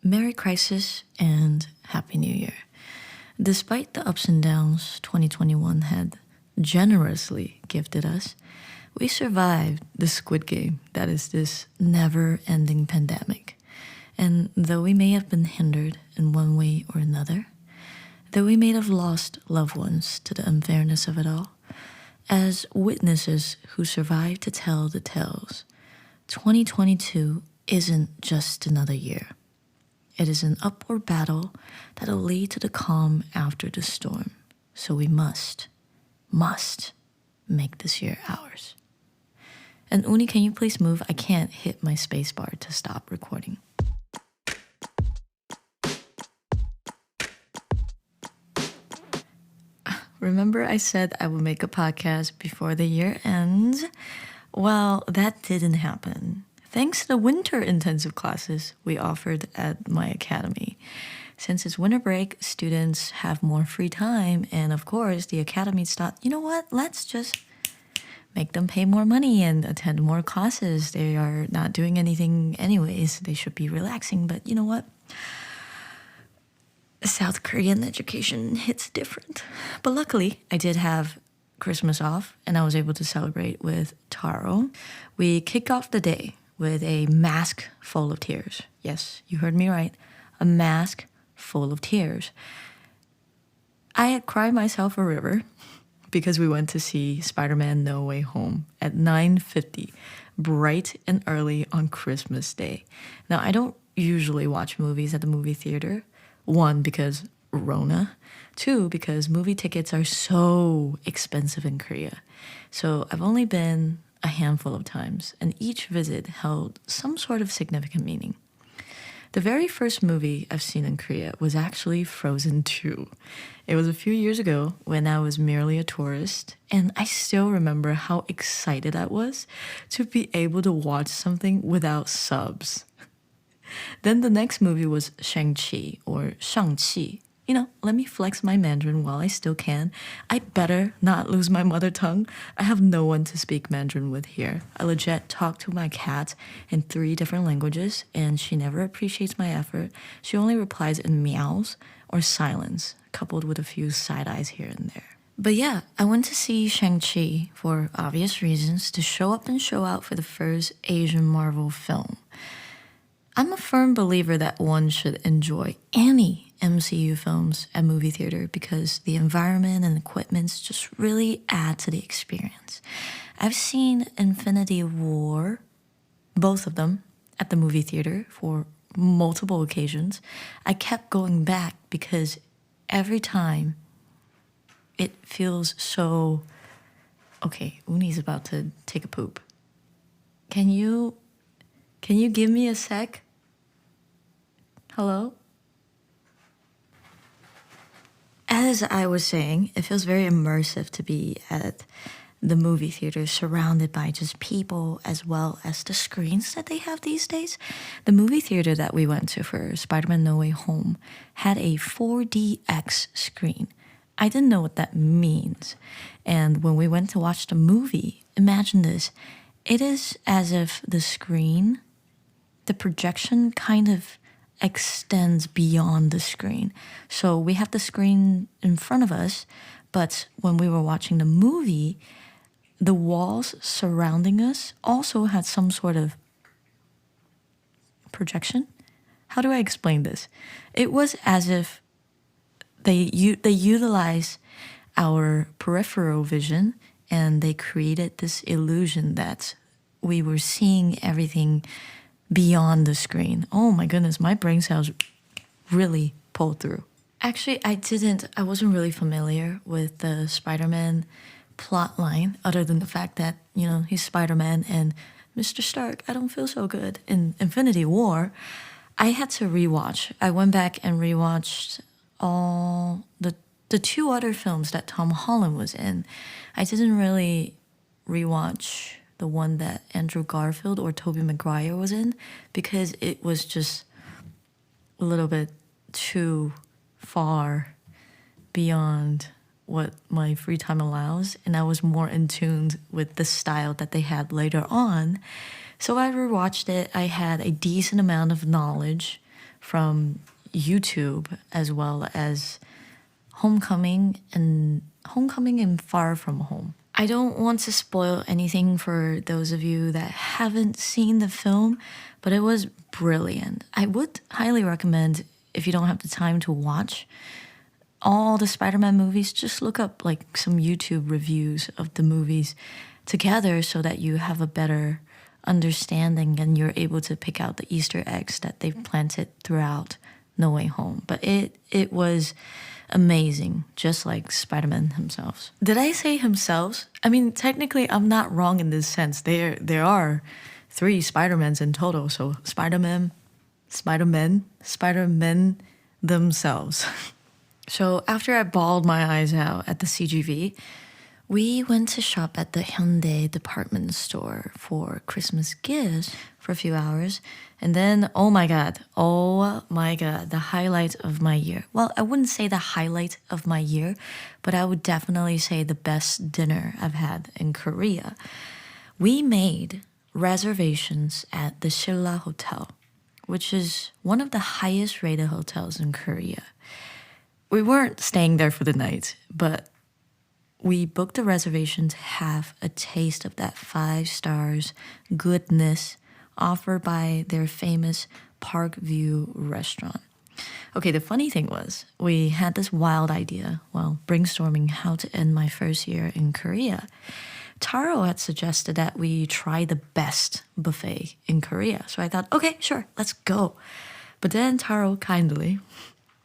Merry Crisis and Happy New Year. Despite the ups and downs 2021 had generously gifted us, we survived the Squid Game, that is, this never ending pandemic. And though we may have been hindered in one way or another, though we may have lost loved ones to the unfairness of it all, as witnesses who survived to tell the tales, 2022 isn't just another year. It is an upward battle that'll lead to the calm after the storm. So we must make this year ours. And Uni, can you please move? I can't hit my spacebar to stop recording. Remember I said I would make a podcast before the year ends? Well, that didn't happen. Thanks to the winter intensive classes we offered at my academy. Since it's winter break, students have more free time, and of course, the academy thought, you know what, let's just make them pay more money and attend more classes. They are not doing anything anyways. They should be relaxing, but you know what? South Korean education hits different. But luckily, I did have Christmas off, and I was able to celebrate with Taro. We kicked off the day with a mask full of tears. Yes, you heard me right. A mask full of tears. I had cried myself a river because we went to see Spider-Man No Way Home at 9:50, bright and early on Christmas Day. Now, I don't usually watch movies at the movie theater. One, because Rona. Two, because movie tickets are so expensive in Korea. So I've only been a handful of times, and each visit held some sort of significant meaning. The very first movie I've seen in Korea was actually Frozen 2. It was a few years ago when I was merely a tourist, and I still remember how excited I was to be able to watch something without subs. Then the next movie was Shang-Chi, or Shang-Chi. You know, let me flex my Mandarin while I still can. I better not lose my mother tongue. I have no one to speak Mandarin with here. I legit talk to my cat in 3 different languages, and she never appreciates my effort. She only replies in meows or silence, coupled with a few side eyes here and there. But yeah, I went to see Shang-Chi for obvious reasons, to show up and show out for the first Asian Marvel film. I'm a firm believer that one should enjoy any MCU films at movie theater because the environment and equipments just really add to the experience. I've seen Infinity War, both of them, at the movie theater for multiple occasions. I kept going back because every time it feels so... Okay, Uni's about to take a poop. Can you give me a sec? Hello? As I was saying, it feels very immersive to be at the movie theater surrounded by just people as well as the screens that they have these days. The movie theater that we went to for Spider-Man No Way Home had a 4DX screen. I didn't know what that means. And when we went to watch the movie, imagine this. It is as if the screen, the projection kind of extends beyond the screen. So we have the screen in front of us, but when we were watching the movie, the walls surrounding us also had some sort of projection. How do I explain this? It was as if they utilize our peripheral vision and they created this illusion that we were seeing everything beyond the screen. Oh my goodness, my brain cells really pulled through. Actually, I wasn't really familiar with the Spider-Man plot line other than the fact that, you know, he's Spider-Man and Mr. Stark, I don't feel so good. In Infinity War, I had to rewatch. I went back and rewatched all the 2 other films that Tom Holland was in. I didn't really rewatch the one that Andrew Garfield or Tobey Maguire was in because it was just a little bit too far beyond what my free time allows, and I was more in tune with the style that they had later on. So I rewatched it. I had a decent amount of knowledge from YouTube as well as Homecoming and Far From Home. I don't want to spoil anything for those of you that haven't seen the film, but it was brilliant. I would highly recommend, if you don't have the time to watch all the Spider-Man movies, just look up like some YouTube reviews of the movies together so that you have a better understanding and you're able to pick out the Easter eggs that they've planted throughout No Way Home. But it was amazing, just like Spider-Man himself. Did I say himself? I mean, technically, I'm not wrong in this sense. There are 3 Spider-Mans in total, so Spider-Men themselves. So after I bawled my eyes out at the CGV, we went to shop at the Hyundai department store for Christmas gifts for a few hours. And then, oh my God, the highlight of my year. Well, I wouldn't say the highlight of my year, but I would definitely say the best dinner I've had in Korea. We made reservations at the Silla Hotel, which is one of the highest rated hotels in Korea. We weren't staying there for the night, but we booked a reservation to have a taste of that 5 stars goodness offered by their famous Park View restaurant. Okay, the funny thing was, we had this wild idea while brainstorming how to end my first year in Korea. Taro had suggested that we try the best buffet in Korea. So I thought, okay, sure, let's go. But then Taro kindly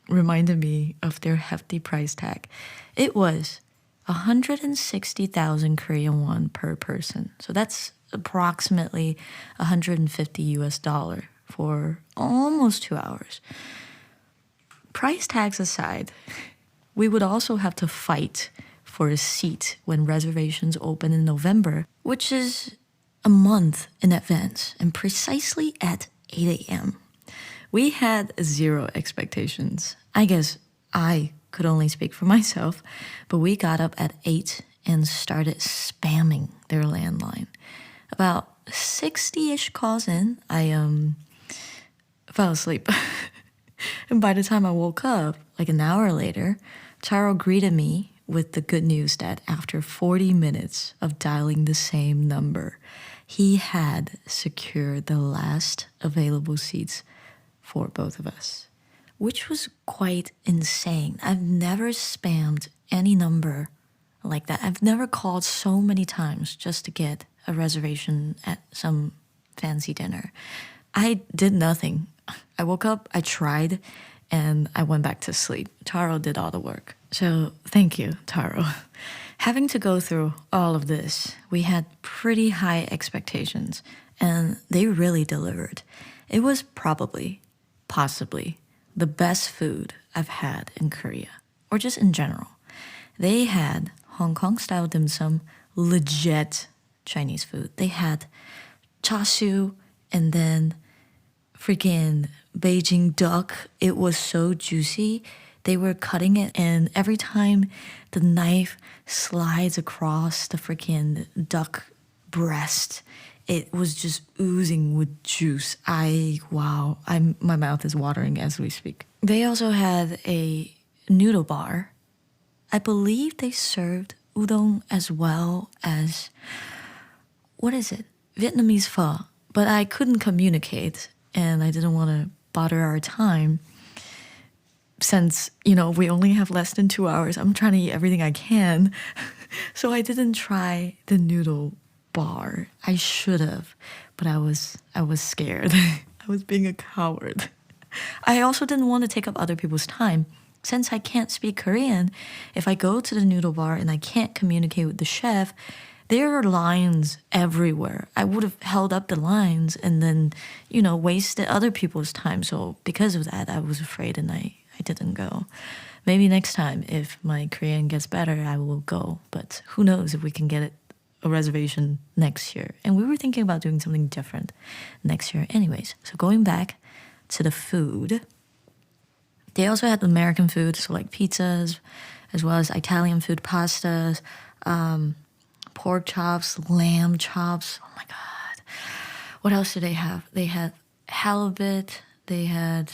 reminded me of their hefty price tag. It was 160,000 Korean won per person. So that's approximately 150 US dollar for almost 2 hours. Price tags aside, we would also have to fight for a seat when reservations open in November, which is a month in advance and precisely at 8 a.m. We had 0 expectations. I guess I could only speak for myself, but we got up at 8 and started spamming their landline. About 60-ish calls in, I fell asleep. And by the time I woke up, like an hour later, Taro greeted me with the good news that after 40 minutes of dialing the same number, he had secured the last available seats for both of us, which was quite insane. I've never spammed any number like that. I've never called so many times just to get a reservation at some fancy dinner. I did nothing. I woke up, I tried, and I went back to sleep. Taro did all the work. So thank you, Taro. Having to go through all of this, we had pretty high expectations, and they really delivered. It was possibly, the best food I've had in Korea, or just in general. They had Hong Kong style dim sum, legit Chinese food. They had char siu and then freaking Beijing duck. It was so juicy. They were cutting it, and every time the knife slides across the freaking duck breast, it was just oozing with juice. My mouth is watering as we speak. They also had a noodle bar. I believe they served udon as well as, what is it? Vietnamese pho. But I couldn't communicate, and I didn't want to bother our time. Since, we only have less than 2 hours, I'm trying to eat everything I can. So I didn't try the noodle bar. I should have, but I was scared. I was being a coward. I also didn't want to take up other people's time. Since I can't speak Korean, if I go to the noodle bar and I can't communicate with the chef, there are lines everywhere. I would have held up the lines and then, wasted other people's time. So because of that, I was afraid and I didn't go. Maybe next time, if my Korean gets better, I will go. But who knows if we can get a reservation next year. And we were thinking about doing something different next year anyways. So going back to the food, they also had American food, so like pizzas, as well as Italian food, pastas, pork chops, lamb chops. Oh my God. What else did they have? They had halibut. They had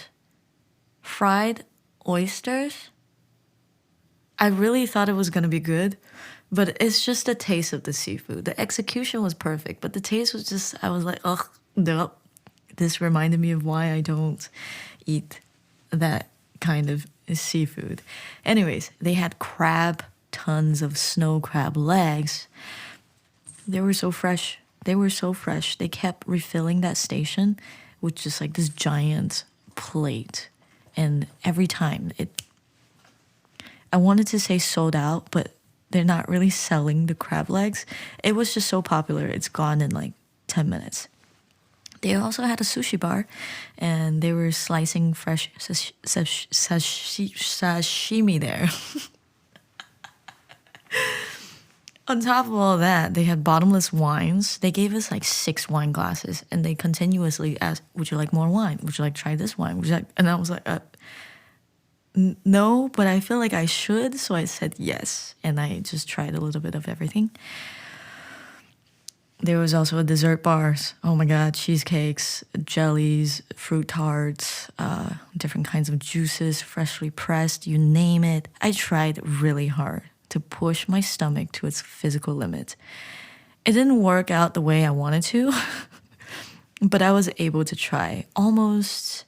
fried oysters. I really thought it was gonna be good, but it's just the taste of the seafood. The execution was perfect, but the taste was just, I was like, ugh, no. This reminded me of why I don't eat that kind of seafood. Anyways, they had crab, tons of snow crab legs. They were so fresh. They were so fresh. They kept refilling that station with just like this giant plate. And every time I wanted to say sold out, but they're not really selling the crab legs. It was just so popular. It's gone in like 10 minutes. They also had a sushi bar, and they were slicing fresh sashimi there. On top of all that, they had bottomless wines. They gave us like 6 wine glasses, and they continuously asked, "Would you like more wine? Would you like to try this wine? Would you like?" And I was like, "No," but I feel like I should, so I said yes, and I just tried a little bit of everything. There was also a dessert bars. Oh my god, cheesecakes, jellies, fruit tarts, different kinds of juices, freshly pressed, you name it. I tried really hard to push my stomach to its physical limit. It didn't work out the way I wanted to, but I was able to try almost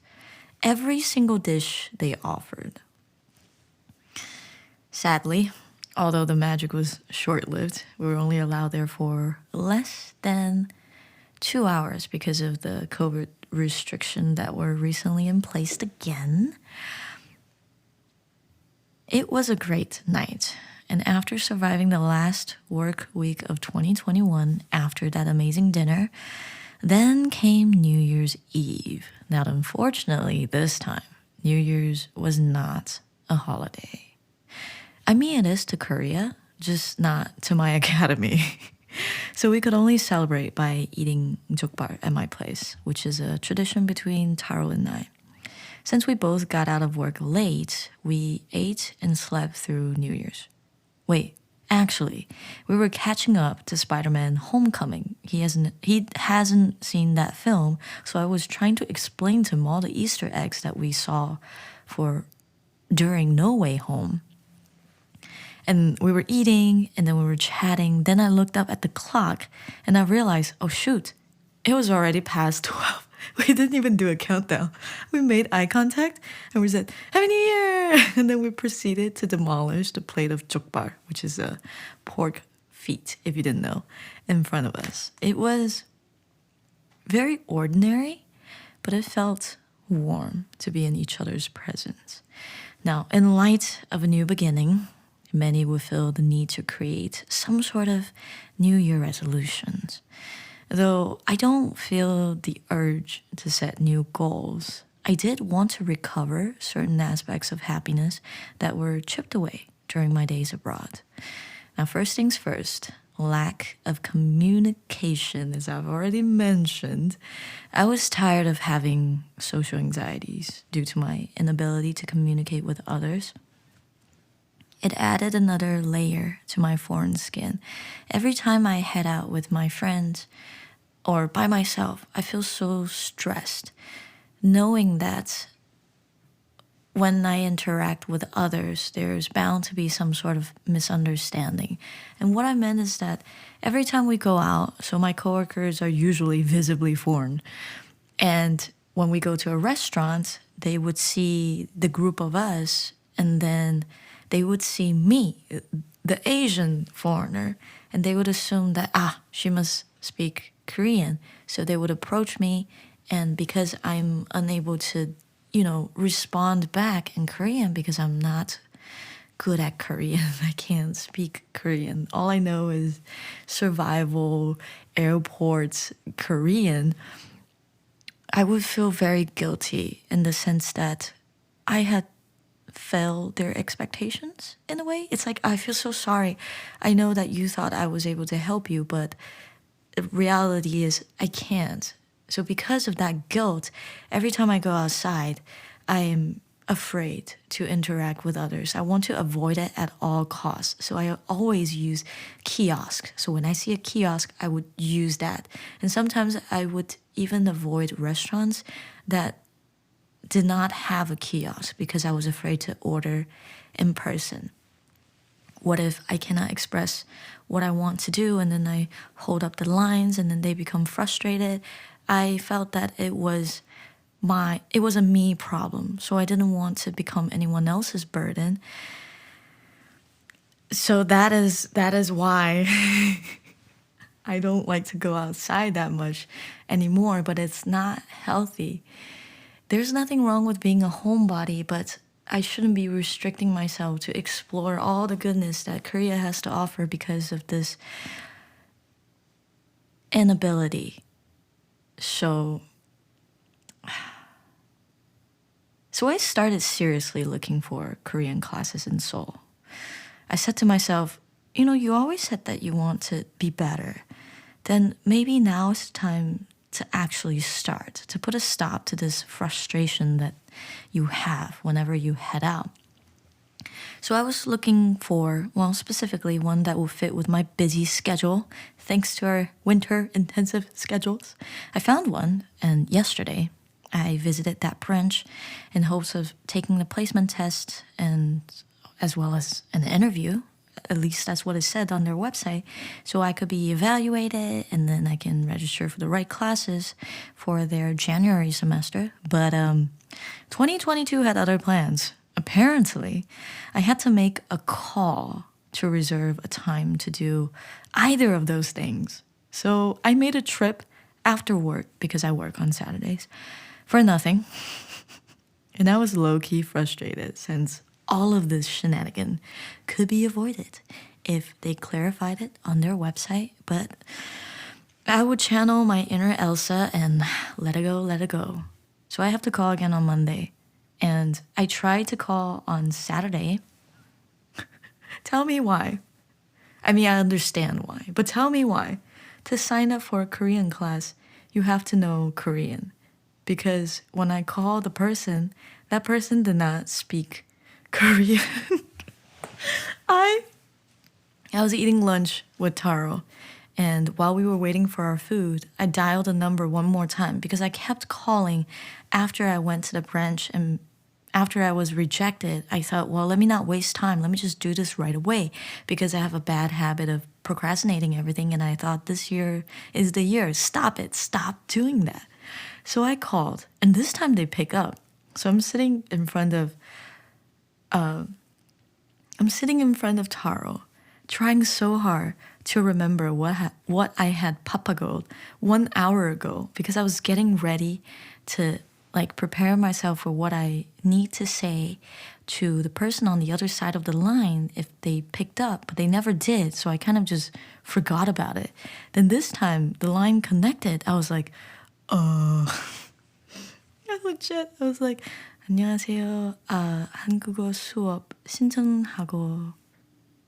every single dish they offered. Sadly, although the magic was short-lived, we were only allowed there for less than 2 hours because of the COVID restriction that were recently in place again. It was a great night, and after surviving the last work week of 2021 after that amazing dinner, then came New Year's Eve. Now, unfortunately, this time, New Year's was not a holiday. I mean, it is to Korea, just not to my academy. So we could only celebrate by eating jokbal at my place, which is a tradition between Taro and I. Since we both got out of work late, we ate and slept through New Year's. Wait, actually, we were catching up to Spider-Man Homecoming. He hasn't seen that film, so I was trying to explain to him all the Easter eggs that we saw for during No Way Home. And we were eating, and then we were chatting. Then I looked up at the clock, and I realized, oh shoot, it was already past 12. We didn't even do a countdown. We made eye contact, and we said, Happy New Year! And then we proceeded to demolish the plate of jokbal, which is a pork feet, if you didn't know, in front of us. It was very ordinary, but it felt warm to be in each other's presence. Now, in light of a new beginning, many will feel the need to create some sort of New Year resolutions. Though I don't feel the urge to set new goals, I did want to recover certain aspects of happiness that were chipped away during my days abroad. Now, first things first, lack of communication, as I've already mentioned. I was tired of having social anxieties due to my inability to communicate with others. It added another layer to my foreign skin. Every time I head out with my friends or by myself, I feel so stressed, knowing that when I interact with others, there's bound to be some sort of misunderstanding. And what I meant is that every time we go out, so my coworkers are usually visibly foreign, and when we go to a restaurant, they would see the group of us, and then they would see me, the Asian foreigner, and they would assume that, she must speak Korean. So they would approach me, and because I'm unable to, respond back in Korean because I'm not good at Korean, I can't speak Korean. All I know is survival, airports, Korean. I would feel very guilty in the sense that I had failed their expectations in a way. It's like, I feel so sorry. I know that you thought I was able to help you, but the reality is I can't. So because of that guilt, every time I go outside, I am afraid to interact with others. I want to avoid it at all costs. So I always use kiosk. So when I see a kiosk, I would use that. And sometimes I would even avoid restaurants that did not have a kiosk because I was afraid to order in person. What if I cannot express what I want to do and then I hold up the lines and then they become frustrated? I felt that it was a me problem, so I didn't want to become anyone else's burden. So that is why I don't like to go outside that much anymore, but it's not healthy. There's nothing wrong with being a homebody, but I shouldn't be restricting myself to explore all the goodness that Korea has to offer because of this inability. So I started seriously looking for Korean classes in Seoul. I said to myself, you always said that you want to be better. Then maybe now is the time to actually start, to put a stop to this frustration that you have whenever you head out. So I was looking for, well, specifically one that will fit with my busy schedule, thanks to our winter intensive schedules. I found one, and yesterday I visited that branch in hopes of taking the placement test and as well as an interview. At least that's what it said on their website. So I could be evaluated and then I can register for the right classes for their January semester. But 2022 had other plans. Apparently, I had to make a call to reserve a time to do either of those things. So I made a trip after work because I work on Saturdays for nothing. And I was low-key frustrated since all of this shenanigan could be avoided if they clarified it on their website, but I would channel my inner Elsa and let it go, let it go. So I have to call again on Monday. And I tried to call on Saturday. Tell me why. I mean, I understand why, but tell me why. To sign up for a Korean class, you have to know Korean. Because when I called the person, that person did not speak Korean. I was eating lunch with Taro, and while we were waiting for our food, I dialed the number one more time because I kept calling after I went to the branch, and after I was rejected, I thought, well, let me not waste time. Let me just do this right away because I have a bad habit of procrastinating everything, and I thought this year is the year. Stop it. Stop doing that. So I called, and this time they pick up. So I'm sitting in front of Taro, trying so hard to remember what I had papagoed 1 hour ago because I was getting ready to prepare myself for what I need to say to the person on the other side of the line if they picked up, but they never did. So I kind of just forgot about it. Then this time the line connected. I was like, I was like, 안녕하세요. 한국어 수업 신청하고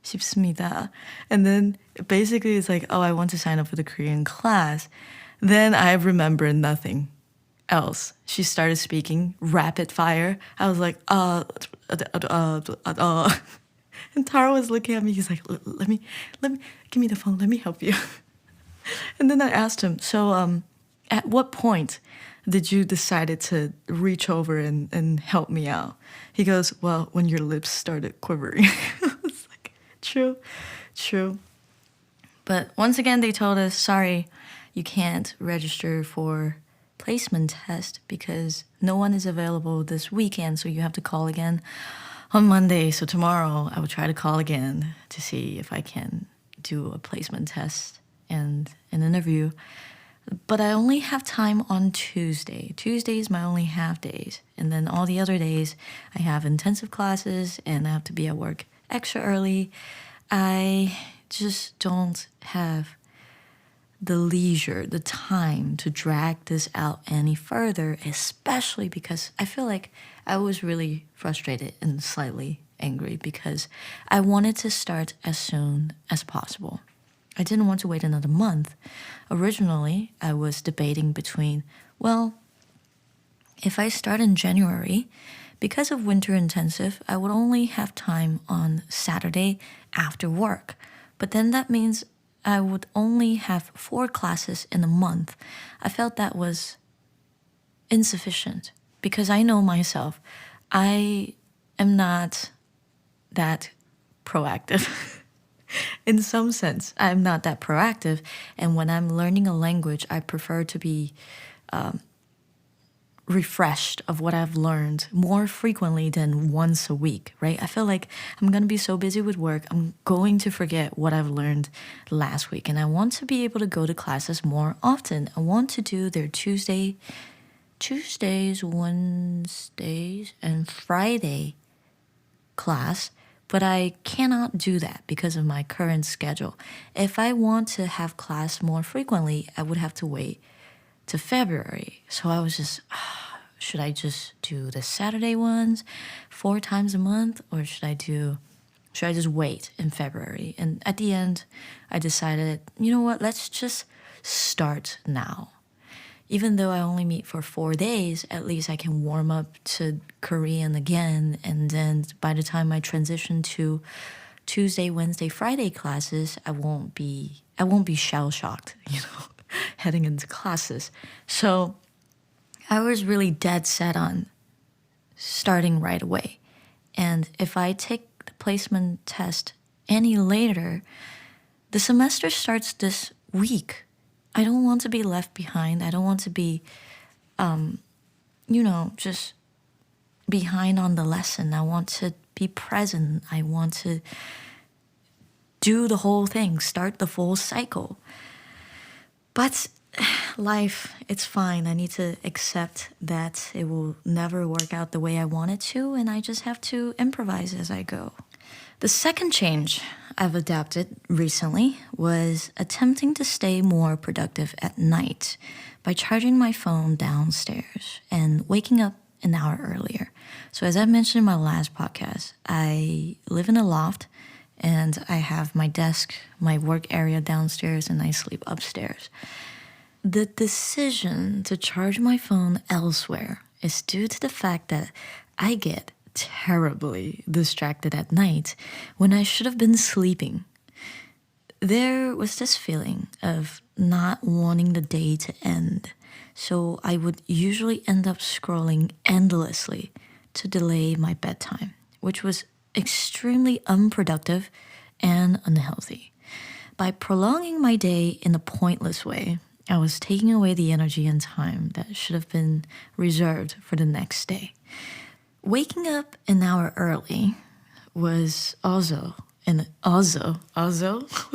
싶습니다. And then basically it's like, oh, I want to sign up for the Korean class. Then I remember nothing else. She started speaking rapid fire. I was like, And Taro was looking at me. He's like, let me, give me the phone. Let me help you. And then I asked him, so at what point did you decide to reach over and help me out? He goes, well, when your lips started quivering. I was like, true. But once again, they told us, sorry, you can't register for placement test because no one is available this weekend, so you have to call again on Monday. So tomorrow I will try to call again to see if I can do a placement test and an interview. But I only have time on Tuesday. Tuesday is my only half days. And then all the other days I have intensive classes and I have to be at work extra early. I just don't have the leisure, the time to drag this out any further, especially because I feel like I was really frustrated and slightly angry because I wanted to start as soon as possible. I didn't want to wait another month. Originally, I was debating between, well, if I start in January, because of winter intensive, I would only have time on Saturday after work. But then that means I would only have 4 classes in a month. I felt that was insufficient. because I know myself. I am not that proactive. In some sense, I'm not that proactive. And when I'm learning a language, I prefer to be refreshed of what I've learned more frequently than once a week, right? I feel like I'm going to be so busy with work, I'm going to forget what I've learned last week. And I want to be able to go to classes more often. I want to do their Tuesdays, Wednesdays, and Friday class, but I cannot do that because of my current schedule. If I want to have class more frequently, I would have to wait to February. So I was just, should I just do the Saturday ones 4 times a month, or should I just wait in February? And at the end, I decided, you know what, let's just start now. Even though I only meet for 4 days, at least I can warm up to Korean again. And then by the time I transition to Tuesday, Wednesday, Friday classes, I won't be shell shocked, heading into classes. So I was really dead set on starting right away. And if I take the placement test any later, the semester starts this week. I don't want to be left behind. I don't want to be, just behind on the lesson. I want to be present. I want to do the whole thing, start the full cycle. But life, it's fine. I need to accept that it will never work out the way I want it to, and I just have to improvise as I go. The second change I've adapted recently was attempting to stay more productive at night by charging my phone downstairs and waking up an hour earlier. So as I mentioned in my last podcast, I live in a loft and I have my desk, my work area downstairs, and I sleep upstairs. The decision to charge my phone elsewhere is due to the fact that I get terribly distracted at night when I should have been sleeping. There was this feeling of not wanting the day to end, so I would usually end up scrolling endlessly to delay my bedtime, which was extremely unproductive and unhealthy. By prolonging my day in a pointless way, I was taking away the energy and time that should have been reserved for the next day. Waking up an hour early was also what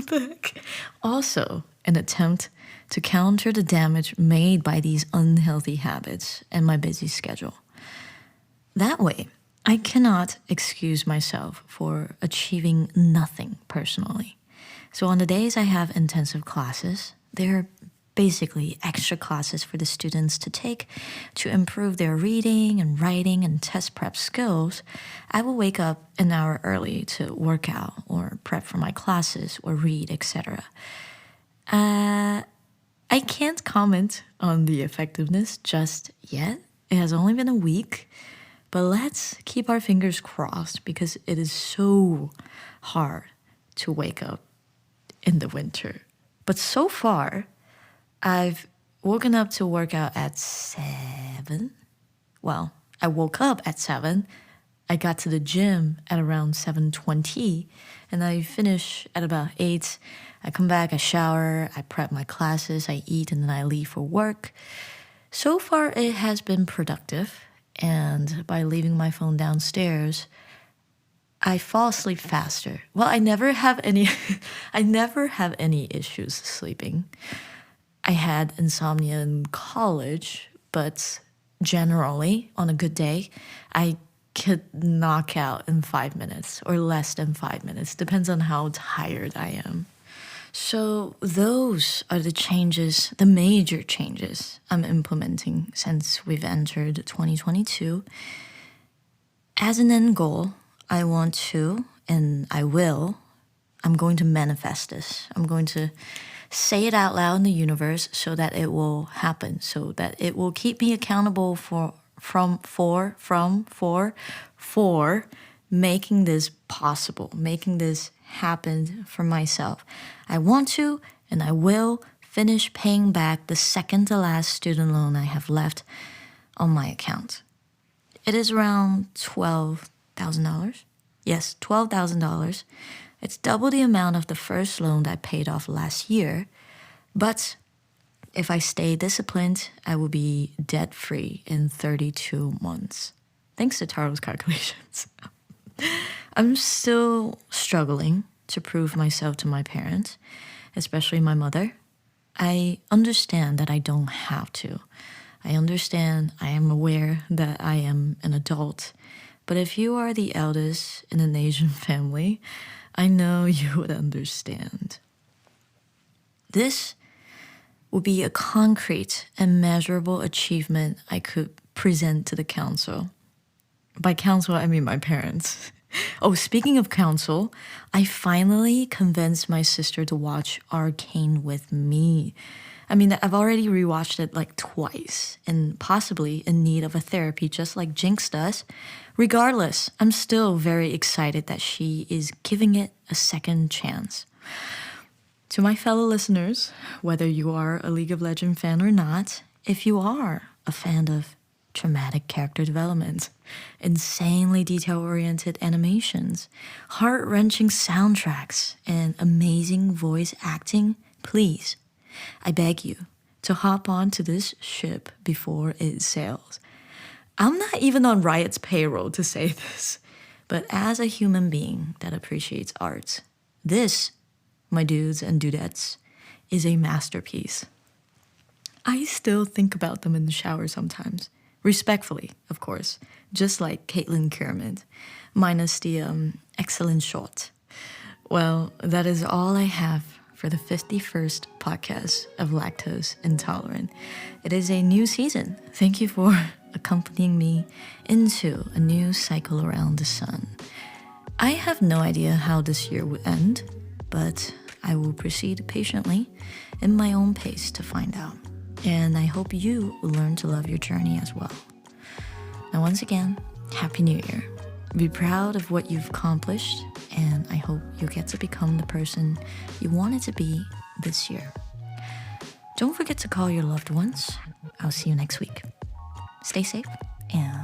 the heck? Also an attempt to counter the damage made by these unhealthy habits and my busy schedule. That way, I cannot excuse myself for achieving nothing personally. So on the days I have intensive classes, they're basically extra classes for the students to take to improve their reading and writing and test prep skills. I will wake up an hour early to work out or prep for my classes or read, etc. I can't comment on the effectiveness just yet. It has only been a week, but let's keep our fingers crossed because it is so hard to wake up in the winter. But so far, I've woken up to work out at 7. Well, I woke up at 7. I got to the gym at around 7:20, and I finish at about 8. I come back, I shower, I prep my classes, I eat, and then I leave for work. So far, it has been productive, and by leaving my phone downstairs, I fall asleep faster. Well, I never have any issues sleeping. I had insomnia in college, but generally, on a good day, I could knock out in 5 minutes or less than 5 minutes. Depends on how tired I am. So those are the changes, the major changes I'm implementing since we've entered 2022. As an end goal, I want to, and I will, I'm going to manifest this. I'm going to say it out loud in the universe so that it will happen, so that it will keep me accountable for making this possible, making this happen for myself. I want to, and I will finish paying back the second to last student loan I have left on my account. It is around $12,000. Yes, $12,000. It's double the amount of the first loan that I paid off last year. But if I stay disciplined, I will be debt-free in 32 months. Thanks to Taro's calculations. I'm still struggling to prove myself to my parents, especially my mother. I understand that I don't have to. I am aware that I am an adult. But if you are the eldest in an Asian family, I know you would understand. This would be a concrete and measurable achievement I could present to the council. By council, I mean my parents. Oh, speaking of council, I finally convinced my sister to watch Arcane with me. I mean, I've already rewatched it like twice and possibly in need of a therapy just like Jinx does. Regardless, I'm still very excited that she is giving it a second chance. To my fellow listeners, whether you are a League of Legends fan or not, if you are a fan of dramatic character development, insanely detail-oriented animations, heart-wrenching soundtracks, and amazing voice acting, please, I beg you to hop onto this ship before it sails. I'm not even on Riot's payroll to say this, but as a human being that appreciates art, this, my dudes and dudettes, is a masterpiece. I still think about them in the shower sometimes. Respectfully, of course, just like Caitlin Kierman, minus the excellent shot. Well, that is all I have for the 51st podcast of Lactose Intolerant. It is a new season. Thank you for accompanying me into a new cycle around the sun. I have no idea how this year would end, but I will proceed patiently in my own pace to find out. And I hope you will learn to love your journey as well. Now, once again, Happy New Year. Be proud of what you've accomplished, and I hope you get to become the person you wanted to be this year. Don't forget to call your loved ones. I'll see you next week. Stay safe and